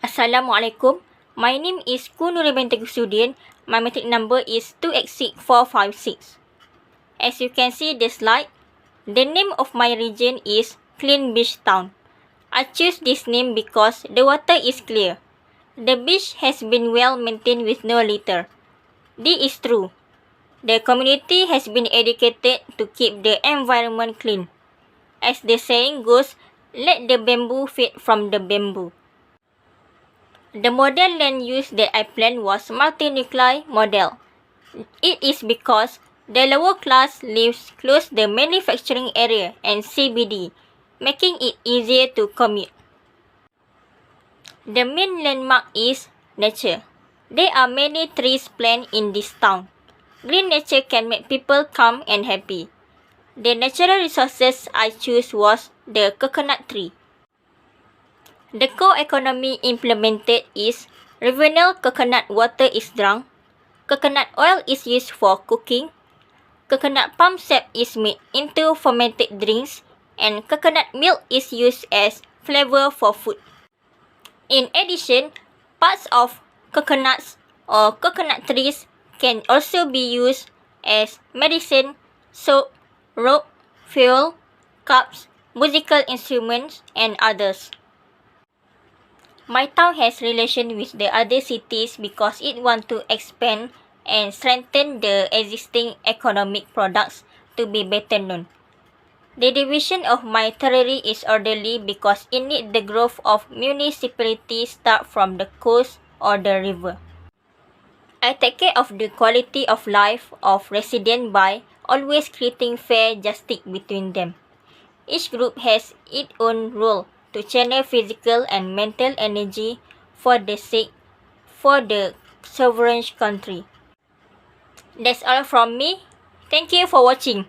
Assalamualaikum. My name is Nurin binti Sudin. My matric number is 286456. As you can see the slide, the name of my region is Clean Beach Town. I choose this name because the water is clear. The beach has been well maintained with no litter. This is true. The community has been educated to keep the environment clean. As the saying goes, let the bamboo feed from the bamboo. The model land use that I planned was multi-nuclei model. It is because the lower class lives close the manufacturing area and CBD, making it easier to commute. The main landmark is nature. There are many trees planted in this town. Green nature can make people calm and happy. The natural resources I chose was the coconut tree. The core economy implemented is regional coconut water is drunk, coconut oil is used for cooking, coconut palm sap is made into fermented drinks, and coconut milk is used as flavor for food. In addition, parts of coconuts or coconut trees can also be used as medicine, soap, rope, fuel, cups, musical instruments, and others. My town has relation with the other cities because it want to expand and strengthen the existing economic products to be better known. The division of my territory is orderly because it need the growth of municipalities start from the coast or the river. I take care of the quality of life of residents by always creating fair justice between them. Each group has its own role to channel physical and mental energy for the sovereign country. That's all from me. Thank you for watching.